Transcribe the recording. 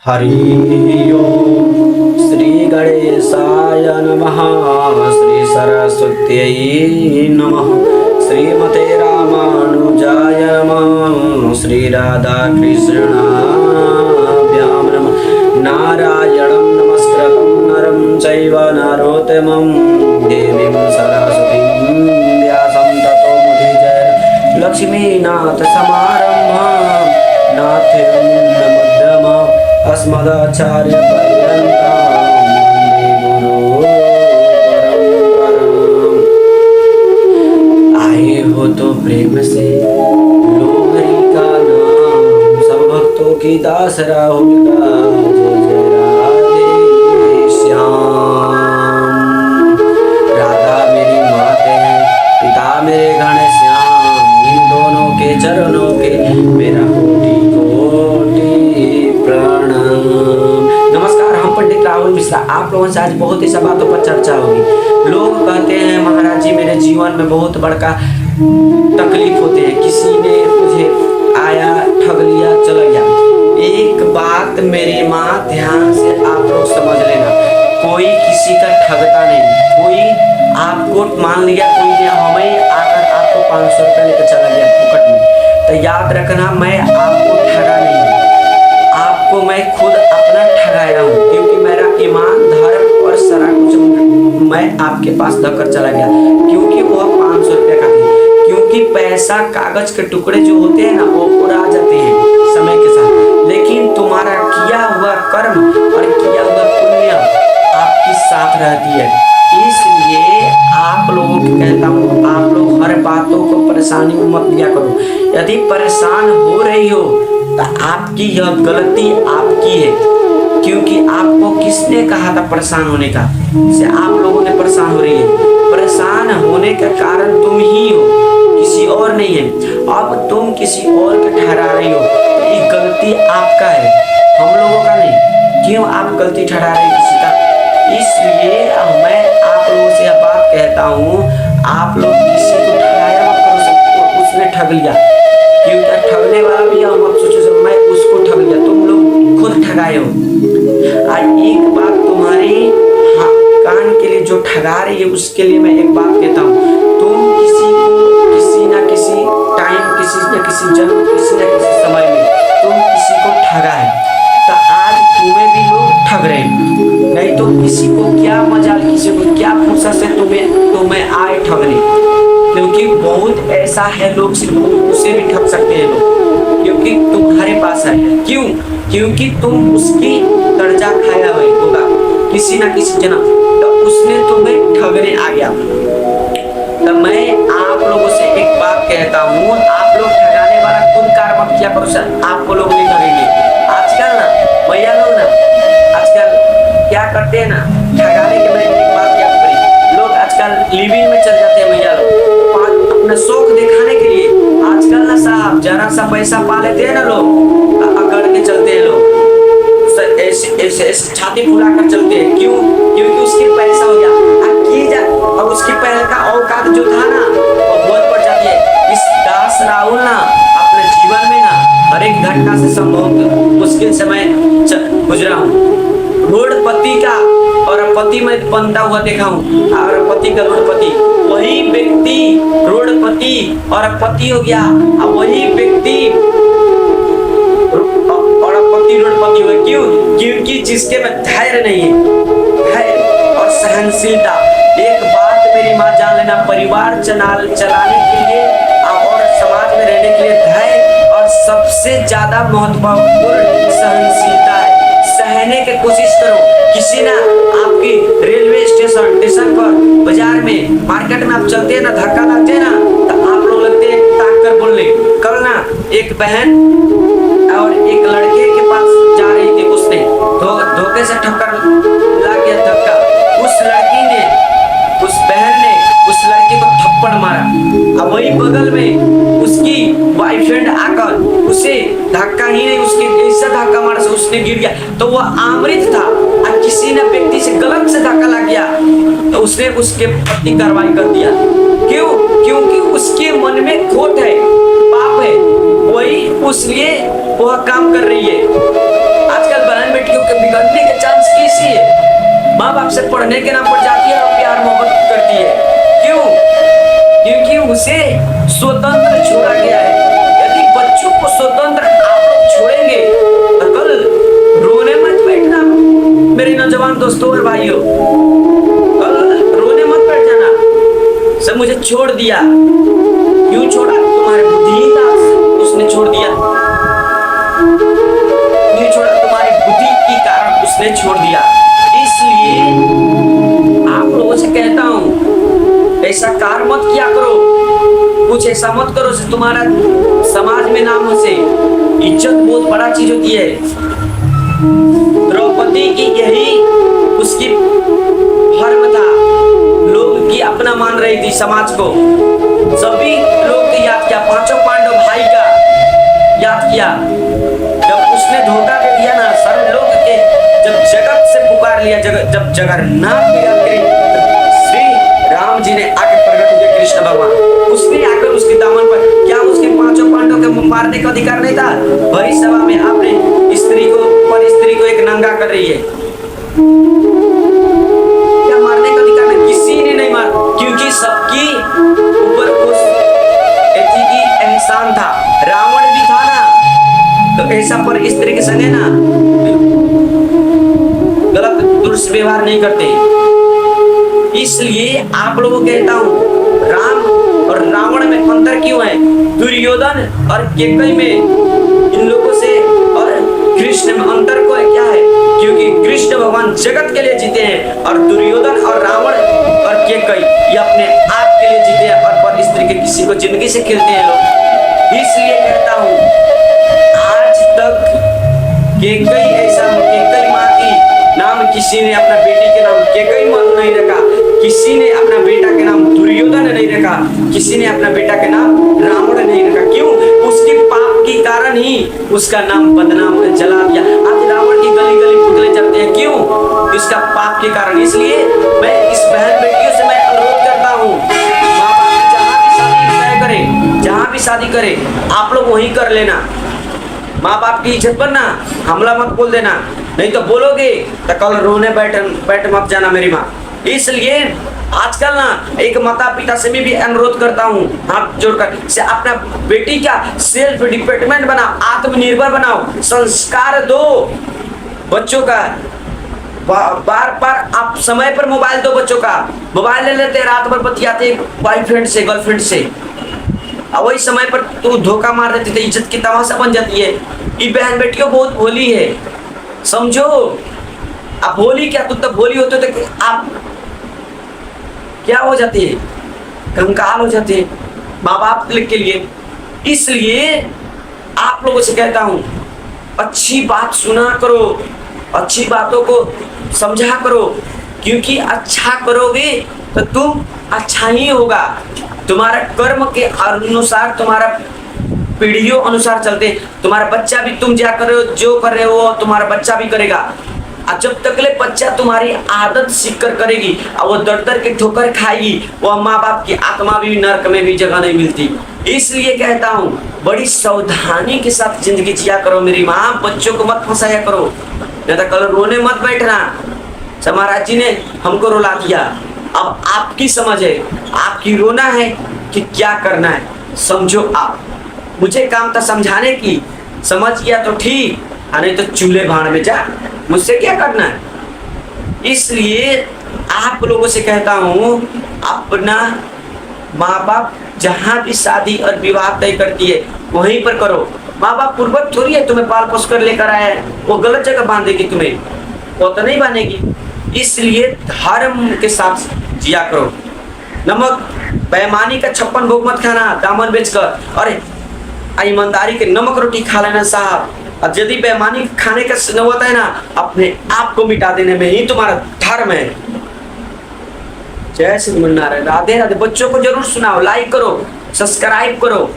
हरि ओम श्री गणेशाय नमः। श्री सरस्वत्यै नमः। श्रीमते रामानुजाय नमः। श्री राधा कृष्णाभ्यां नमः। नारायणं नमस्कृतं नरं चैव नरोत्तमं देवीं सरस्वतीं व्यासं ततो मुदीरयेत्। लक्ष्मीनाथ समारम्भां नाथ्यमध्यमा अस्मदाचार्य पर्यन्तां वन्दे गुरु परम्पराम्। आए हो तो प्रेम से लो हरि का नाम, सब भक्तों की दास राहुल का जय जय राधे श्याम। राधा मेरी माते हैं, पिता मेरे घनश्याम, इन दोनों के चरणों के मेरा कोटि कोटि प्रणाम। नमस्कार, हम पंडित राहुल मिश्रा। आप लोगों से आज बहुत ही सब बातों पर चर्चा होगी। लोग कहते हैं महाराज जी मेरे जीवन में बहुत बड़का तकलीफ होते हैं, किसी ने मुझे आया ठग लिया चला गया। एक बात मेरी माँ ध्यान से आप लोग समझ लेना, कोई किसी का ठगता नहीं। कोई आपको मान लिया, कोई ने हमें आकर आपको 500 रुपया लेकर चला गया फुकट में, तो याद रखना मैं आपको ठगा नहीं, आपको मैं खुद अपना ठगाया हूँ, क्योंकि मेरा ईमान धर्म और सारा कुछ मैं आपके पास धक्कर चला गया, क्योंकि वह 500 रुपया का थी। क्योंकि पैसा कागज के टुकड़े जो होते हैं ना, वो उड़ा जाते हैं समय के साथ, लेकिन तुम्हारा किया हुआ कर्म और किया हुआ पुण्य आपके साथ रहती है। इसलिए आप लोगों को कहता हूँ, आप लोग हर बातों को परेशानी में मत लिया करो। यदि परेशान हो रही हो तो आपकी यह गलती आपकी है, क्योंकि आपको किसने कहा था परेशान होने का? से आप लोगों ने परेशान हो रही है। परेशान होने का कारण तुम ही हो, किसी और नहीं है। अब तुम किसी और को ठहरा रही हो, तो ये गलती आपका है, हम लोगों का नहीं। क्यों आप गलती ठहरा रहे किसी का? इसलिए मैं आप लोगों से यह बात कहता हूँ, आप लोग किसी को ठहराया मत करो, सबको उसने ठग लिया, क्योंकि ठगने वाला भी हम मत सोचो सब मैं उसको ठग लिया, तुम लोग खुद ठगाए हो। आज एक बात तुम्हारी कान के लिए जो ठगा रही है, उसके लिए मैं एक बात कहता हूँ, तुम किसी को किसी न किसी टाइम, किसी न किसी जन्म, किसी न किसी समय में तुम किसी को ठगा है, तो आज तुम्हें भी लोग ठग रहे हैं। नहीं तो किसी को क्या मजाल, किसी को क्या फुर्सत से तुम्हें आए ठगने, क्योंकि बहुत ऐसा है लोग सिर्फ उसे भी ठग सकते हैं लोग, क्योंकि तुम्हारे पास है। क्यों? क्योंकि तुम उसकी कर्जा खाया हुआ होगा किसी ना किसी जन्म, तो उसने तुम्हें ठगने आ गया। तो मैं आप लोगों से एक बात कहता हूँ, आप लोग ठगाने वाला खुद कार्य मत किया करो, सर आपको लोग नहीं ठगेंगे। आजकल ना भैया लोग ना आजकल क्या करते हैं ना, ठगाने के मैं एक बात याद करी, लोग आजकल लिविंग में चल जाते हैं भैया लोग, अपना शौक दिखाने के लिए। आजकल ना साहब जरा सा पैसा पा लेते हैं ना लोग, अकड़ के चलते हैं लोग, ऐसे छाती फुला कर चलते हैं। क्यों? क्योंकि उसके पैसा हो गया, अब उसकी पहले का औकात जो था ना, वो बहुत बढ़ जाती है। इस दास राहुल ना अपने जीवन में ना हर एक घटना से संभव मुश्किल समय गुजरा हूँ। रोडपति का और पति में बनता हुआ देखा हूँ, और पति का रोडपति, वही व्यक्ति रोडपति और पति हो गया, और वही व्यक्ति और पति रोडपति हुआ। क्यों? क्योंकि जिसके में धैर्य नहीं है, धैर्य और सहनशीलता। एक बात मेरी माँ जान लेना, परिवार चलाने के लिए और समाज में रहने के लिए धैर्य और सबसे ज्यादा महत्वपूर्ण सहनशीलता है। सहने की कोशिश करो। किसी ना आपकी रेलवे स्टेशन पर, बाजार में, मार्केट में आप चलते हैं ना, धक्का लगते हैं ना, तो आप लोग लगते हैं ताक कर बोलने। कल ना एक बहन और एक लड़के के पास जा रही थी, उसने धोखे से ठक्कर लग गया धक्का। उस लड़की ने, उस बहन ने उस लड़के को थप्पड़ मारा, अब वही बगल में उसकी बॉयफ्रेंड आकर उसे धक्का ही नहीं, उसके ऐसा धक्का मारा से उसने गिर गया। तो वह आमृत था, और किसी ने व्यक्ति से गलत से धक्का लग गया, तो उसने उसके पति कार्रवाई कर दिया। क्यों? क्योंकि उसके मन में खोट है, पाप है, वही उसलिए वह काम कर रही है। आजकल बहन माँ बाप से पढ़ने के नाम पर जाती है और प्यार मोहब्बत करती है। क्यों? क्योंकि उसे स्वतंत्र छोड़ा गया है। यदि बच्चों को स्वतंत्र आप लोग छोड़ेंगे तो कल रोने मत बैठना मेरे नौजवान दोस्तों और भाइयों, कल रोने मत बैठ जाना सब मुझे छोड़ दिया। क्यों छोड़ा? तुम्हारे बुद्धि का उसने छोड़ दिया। क्यों छोड़ा? तुम्हारी बुद्धि के कारण उसने छोड़ दिया। इसलिए आप लोगों से कहता हूं ऐसा कार्य मत किया करो, कुछ ऐसा मत करो से तुम्हारा समाज में नाम हो से। इज्जत बहुत बड़ा चीज होती है। द्रौपदी की यही उसकी धर्म था, लोग की अपना मान रही थी समाज को। सभी लोग को याद किया, पांचों पांडव भाई का याद किया। जब उसने धोखा दे दिया ना सारे लोग के, जब जगत से पुकार लिया, जब जगन्नाथ की याद करी, श्री राम जी ने आके प्रकट हुए कृष्ण भगवान। उसने आकर उसके दामन पर, क्या उसके पांचों पांडव के मारने का अधिकार नहीं था? भरी सभा में आपने स्त्री को पर स्त्री को एक नंगा कर रही है, क्या मारने का अधिकार नहीं? किसी ने नहीं मार, क्योंकि सबकी ऊपर उस की एहसान था। रावण भी था ना, तो ऐसा पर स्त्री के संगे ना गलत दुष्व्यवहार नहीं करते। इसलिए आप लोगों को कहता हूं राम और रावण में अंतर क्यों है? दुर्योधन और केकई में इन लोगों से और कृष्ण में अंतर को क्या है? क्योंकि कृष्ण भगवान जगत के लिए जीते हैं और दुर्योधन और रावण और केकई ये अपने आप के लिए जीते हैं और पर स्त्री के किसी को जिंदगी से खेलते हैं लोग। इसलिए कहता हूं आज तक केकई ऐसा, केकई माँ की नाम किसी ने अपना बेटी के नाम केकई मत नहीं रखा, किसी ने अपना बेटा के नाम दुर्योधन नहीं रखा, किसी ने अपना बेटा के नाम रावण नहीं रखा। क्यों? उसके पाप के कारण ही उसका नाम बदनाम जला दिया। आज रावण की गली गली पुतले जलते हैं, क्यों? उसका पाप के कारण। इसलिए मैं इस बहन बेटियों से मैं अनुरोध करता हूँ, माँ बाप जहाँ भी शादी तय करें, जहाँ भी शादी करें, आप लोग वहीं कर लेना। माँ बाप की इज्जत पर ना हमला मत बोल देना, नहीं तो बोलोगे तो कल रोने बैठ मत जाना मेरी माँ। इसलिए आजकल ना एक माता पिता से भी अनुरोध करता हूँ हाथ जोड़कर से अपना बेटी का सेल्फ डिपेंडेंट बनाओ, आत्मनिर्भर बनाओ, संस्कार दो बच्चों का। बार बार आप समय पर मोबाइल दो बच्चों का, मोबाइल ले लेते रात भर बतियाते बॉयफ्रेंड से गर्लफ्रेंड से, और वही समय पर तू धोखा मार देते थे, इज्जत की तमाशा बन जाती है। ये बहन बेटियों बहुत भोली है, समझो। आप भोली क्या, तू तब भोली होते थे, आप क्या हो जाते हैं? कंकाल हो जाते हैं माँ बाप के लिए। इसलिए आप लोगों से कहता हूं अच्छी बात सुना करो, अच्छी बातों को समझा करो, क्योंकि अच्छा करोगे तो तुम अच्छा ही होगा। तुम्हारा कर्म के अनुसार, तुम्हारा पीढ़ियों अनुसार चलते, तुम्हारा बच्चा भी तुम क्या कर रहे हो, जो कर रहे हो तुम्हारा बच्चा भी करेगा। और जब तकले बच्चा तुम्हारी आदत सीख कर करेगी और वो दर दर के ठोकर खाएगी, वो माँ बाप की आत्मा भी नरक में भी जगह नहीं मिलती। इसलिए कहता हूँ बड़ी सावधानी के साथ जिंदगी जिया करो मेरी माँ, बच्चों को मत फंसाया करो, नहीं तो कल रोने मत बैठना। महाराज जी ने हमको रुला दिया, अब आपकी समझ है, आपकी रोना है कि क्या करना है, समझो आप। मुझे काम था समझाने की, समझ गया तो ठीक, नहीं तो चूल्हे भाड़ में जा, मुझसे क्या करना है। इसलिए आप लोगों से कहता हूँ अपना माँ बाप जहाँ भी शादी और विवाह तय करती है वहीं पर करो। माँ बाप पूर्वक थोड़ी है, तुम्हें पाल पोस कर लेकर आया है, वो गलत जगह बांधेगी तुम्हें, वो तो नहीं बांधेगी। इसलिए धर्म के साथ जिया करो। नमक बेईमानी का 56 भोग मत खाना दामन बेचकर, अरे ईमानदारी के नमक रोटी खा लेना साहब। और यदि बेईमानी खाने का नौबत है ना, अपने आप को मिटा देने में ही तुम्हारा धर्म है। जय श्री नारायण, राधे राधे। बच्चों को जरूर सुनाओ, लाइक करो, सब्सक्राइब करो।